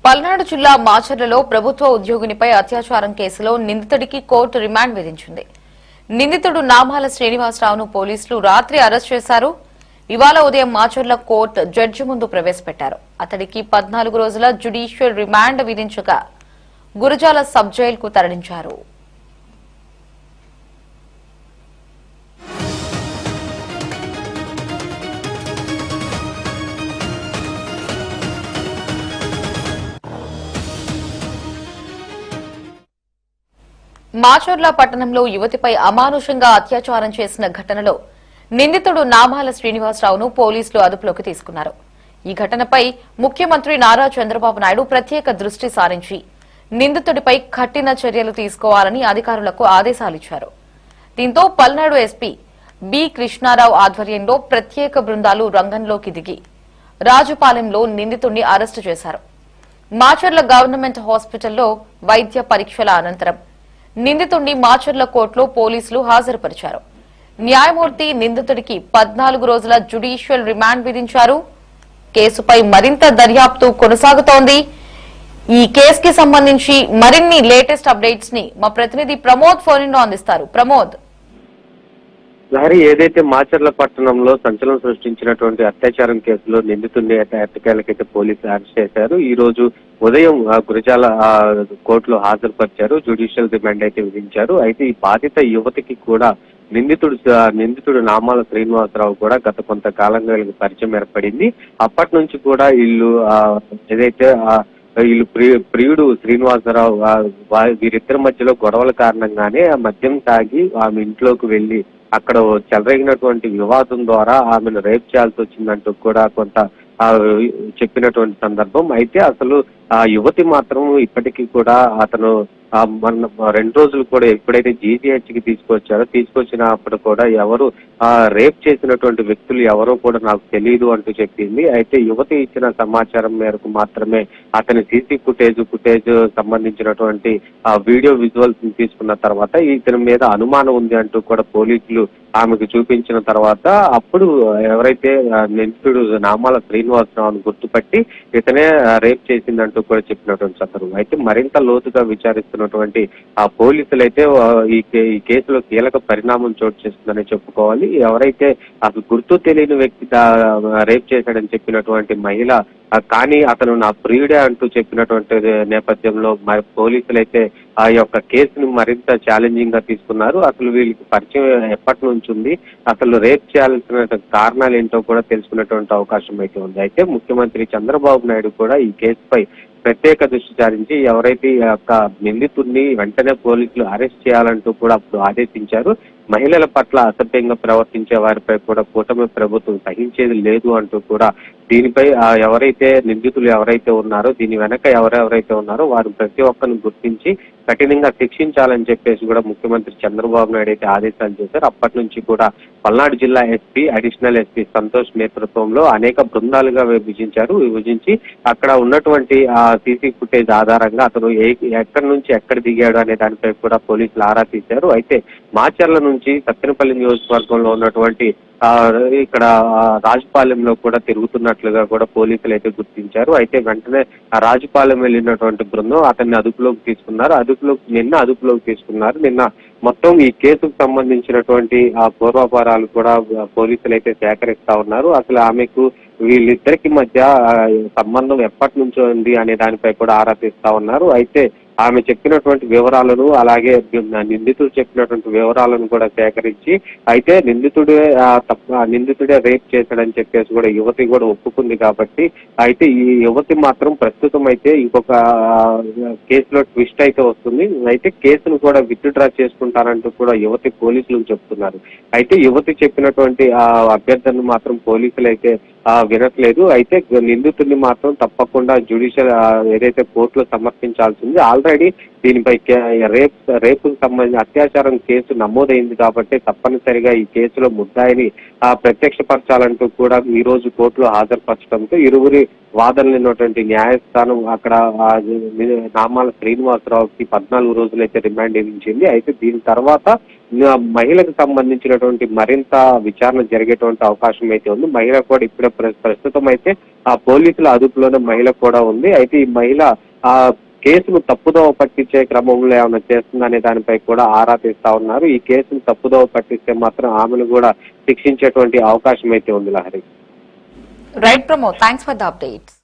పల్నాడు జిల్లా మాచర్లలో ప్రభుత్వ ఉద్యోగినిపై అత్యాచారం కేసులో నిందితుడికి కోర్టు రిమాండ్ విధించింది. నిందితుడు నామాల శ్రీనివాసరావును పోలీసులు రాత్రి అరెస్ట్ చేశారు. ఇవాళ ఉదయం మాచర్ల కోర్టు జడ్జి ముందు ప్రవేశపెట్టారు. అతడికి 14 రోజుల జ్యుడిషియల్ రిమాండ్ విధించగా గురజాల సబ్ జైలుకు తరలించారు. మాచర్ల పట్టణంలో యువతిపై అమానుషంగా అత్యాచారం చేసిన ఘటనలో నిందితుడు నామాల శ్రీనివాసరావును పోలీసులు అదుపులోకి తీసుకున్నారు. ఈ ఘటనపై ముఖ్యమంత్రి నారా చంద్రబాబు నాయుడు ప్రత్యేక దృష్టి సారించి నిందితుడిపై కఠిన చర్యలు తీసుకోవాలని అధికారులకు ఆదేశాలిచ్చారు. దీంతో పల్నాడు ఎస్పీ బి కృష్ణారావు ఆధ్వర్యంలో ప్రత్యేక బృందాలు రంగంలోకి దిగి రాజుపాలెంలో నిందితుడిని అరెస్టు చేశారు. మాచర్ల గవర్నమెంట్ హాస్పిటల్లో వైద్య పరీక్షల అనంతరం నిందితుడిని మాచర్ల కోర్టులో పోలీసులు హాజరుపరిచారు. న్యాయమూర్తి నిందితుడికి 14 రోజుల జ్యుడిషియల్ రిమాండ్ విధించారు. కేసుపై మరింత దర్యాప్తు కొనసాగుతోంది. ఈ కేసుకి సంబంధించి మరిన్ని లేటెస్ట్ అప్డేట్స్ ని మా ప్రతినిధి ప్రమోద్ ఫోన్ లో అందిస్తారు. ప్రమోద్, లహరి, ఏదైతే మాచర్ల పట్టణంలో సంచలనం సృష్టించినటువంటి అత్యాచారం కేసులో నిందితుడిని ఎట్టకేలకైతే పోలీసులు అరెస్ట్ చేశారు. ఈ రోజు ఉదయం గురజాల కోర్టులో జ్యుడిషియల్ రిమాండ్ అయితే విధించారు. అయితే ఈ బాధిత యువతికి కూడా నిందితుడు నామాల శ్రీనివాసరావు కూడా గత కొంతకాలంగా వీళ్ళకి పరిచయం ఏర్పడింది. అప్పటి నుంచి కూడా వీళ్ళు ప్రియుడు శ్రీనివాసరావు వీరిద్దరి మధ్యలో గొడవల కారణంగానే ఆ మద్యం తాగి ఆమె ఇంట్లోకి వెళ్లి అక్కడ చెలరేగినటువంటి వివాదం ద్వారా ఆమెను రేప్ చేయాల్సి వచ్చిందంటూ కూడా కొంత చెప్పినటువంటి సందర్భం. అయితే అసలు ఆ యువతి మాత్రం ఇప్పటికీ కూడా అతను మన 2 రోజులు కూడా ఎప్పుడైతే GGH కి తీసుకొచ్చినప్పుడు కూడా ఎవరు రేప్ చేసినటువంటి వ్యక్తులు ఎవరో కూడా నాకు తెలియదు అంటూ చెప్పింది. అయితే యువతి ఇచ్చిన సమాచారం మేరకు మాత్రమే అతని సీసీ ఫుటేజ్ సంబంధించినటువంటి వీడియో విజువల్స్ తీసుకున్న తర్వాత ఇతని మీద అనుమానం ఉంది అంటూ కూడా పోలీసులు ఆమెకు చూపించిన తర్వాత అప్పుడు ఎవరైతే నిందితుడు నామాల శ్రీనివాసరావును గుర్తుపట్టి ఇతనే రేప్ చేసిందంటూ కూడా చెప్పినటువంటి సందర్భం. అయితే మరింత లోతుగా విచారిస్తున్నటువంటి ఆ పోలీసులు అయితే ఈ కేసులో కీలక పరిణామం చోటు చేస్తుందని చెప్పుకోవాలి. ఎవరైతే అసలు గుర్తు తెలియని వ్యక్తి రేప్ చేశాడని చెప్పినటువంటి మహిళ కానీ అతను నా ప్రియుడే అంటూ చెప్పినటువంటి నేపథ్యంలో పోలీసులు అయితే ఆ యొక్క కేసును మరింత ఛాలెంజింగ్ గా తీసుకున్నారు. అసలు వీళ్ళకి పరిచయం ఎప్పటి నుంచి ఉంది, అసలు రేప్ చేయాల్సిన కారణాలు ఏంటో కూడా తెలుసుకునేటువంటి అవకాశం అయితే ఉంది. అయితే ముఖ్యమంత్రి చంద్రబాబు నాయుడు కూడా ఈ కేసుపై ప్రత్యేక దృష్టి సారించి ఎవరైతే ఈ యొక్క నిందితుడిని వెంటనే పోలీసులు అరెస్ట్ చేయాలంటూ కూడా అప్పుడు ఆదేశించారు. మహిళల పట్ల అసభ్యంగా ప్రవర్తించే వారిపై కూడా కూటమి ప్రభుత్వం సహించేది లేదు అంటూ కూడా దీనిపై నిందితులు ఎవరైతే ఉన్నారో దీని వెనక ఎవరెవరైతే ఉన్నారో వారు ప్రతి ఒక్కరిని గుర్తించి కఠినంగా శిక్షించాలని చెప్పేసి కూడా ముఖ్యమంత్రి చంద్రబాబు నాయుడు అయితే ఆదేశాలు చేశారు. అప్పటి నుంచి కూడా పల్నాడు జిల్లా ఎస్పీ, అడిషనల్ ఎస్పీ సంతోష్ నేతృత్వంలో అనేక బృందాలుగా విభజించి అక్కడ ఉన్నటువంటి సీసీ ఫుటేజ్ ఆధారంగా అతను ఎక్కడి నుంచి ఎక్కడ దిగాడు అనే దానిపై కూడా పోలీసులు ఆరా తీశారు. అయితే మాచర్ల నుంచి సత్తెనపల్లి నియోజకవర్గంలో ఉన్నటువంటి ఇక్కడ రాజుపాలెంలో కూడా తిరుగుతున్నట్లుగా కూడా పోలీసులు అయితే గుర్తించారు. అయితే వెంటనే రాజుపాలెం వెళ్ళినటువంటి బృందం అతన్ని అదుపులోకి తీసుకున్నారు. నిన్న మొత్తం ఈ కేసుకు సంబంధించినటువంటి పూర్వాపరాలు కూడా పోలీసులు అయితే సేకరిస్తా ఉన్నారు. అసలు ఆమెకు వీళ్ళిద్దరికి మధ్య సంబంధం ఎప్పటి నుంచో ఉంది అనే దానిపై కూడా ఆరా తీస్తా ఉన్నారు. అయితే ఆమె చెప్పినటువంటి వివరాలను అలాగే నిందితుడు చెప్పినటువంటి వివరాలను కూడా సేకరించి అయితే నిందితుడే రేప్ చేశాడని చెప్పేసి కూడా యువతి కూడా ఒప్పుకుంది. కాబట్టి అయితే ఈ యువతి మాత్రం ప్రస్తుతం అయితే ఇంకొక కేసులో ట్విస్ట్ అయితే వస్తుంది. అయితే కేసును కూడా విత్డ్రా చేసుకుంటారంటూ కూడా యువతి పోలీసులకు చెప్తున్నారు. అయితే యువతి చెప్పినటువంటి అభ్యర్థనను మాత్రం పోలీసులు అయితే వినట్లేదు. అయితే నిందితుడిని మాత్రం తప్పకుండా జ్యుడిషియల్ ఏదైతే కోర్టులో సమర్పించాల్సింది. ఆల్రెడీ దీనిపై రేపుకు సంబంధించిన అత్యాచారం కేసు నమోదైంది కాబట్టి తప్పనిసరిగా ఈ కేసులో ముద్దాయిని ప్రత్యక్షపరచాలంటూ కూడా ఈ రోజు కోర్టులో హాజరుపరచడంతో ఇరువురి వాదనలు ఉన్నటువంటి న్యాయస్థానం అక్కడ నామాల శ్రీనివాసరావుకి 14 రోజులైతే రిమాండ్ విధించింది. అయితే దీని తర్వాత మహిళకు సంబంధించినటువంటి మరింత విచారణ జరిగేటువంటి అవకాశం అయితే ఉంది. మహిళ కూడా ఇప్పుడే ప్రస్తుతం అయితే ఆ పోలీసుల అదుపులోనే మహిళ కూడా ఉంది. అయితే ఈ మహిళ ఆ కేసును తప్పుదోవ పట్టించే క్రమంలో ఏమైనా చేస్తుందనే దానిపై కూడా ఆరా తీస్తా ఉన్నారు. ఈ కేసును తప్పుదోవ పట్టిస్తే మాత్రం ఆమెను కూడా శిక్షించేటువంటి అవకాశం అయితే ఉంది. Lahari. Right Pramod, thanks for the updates.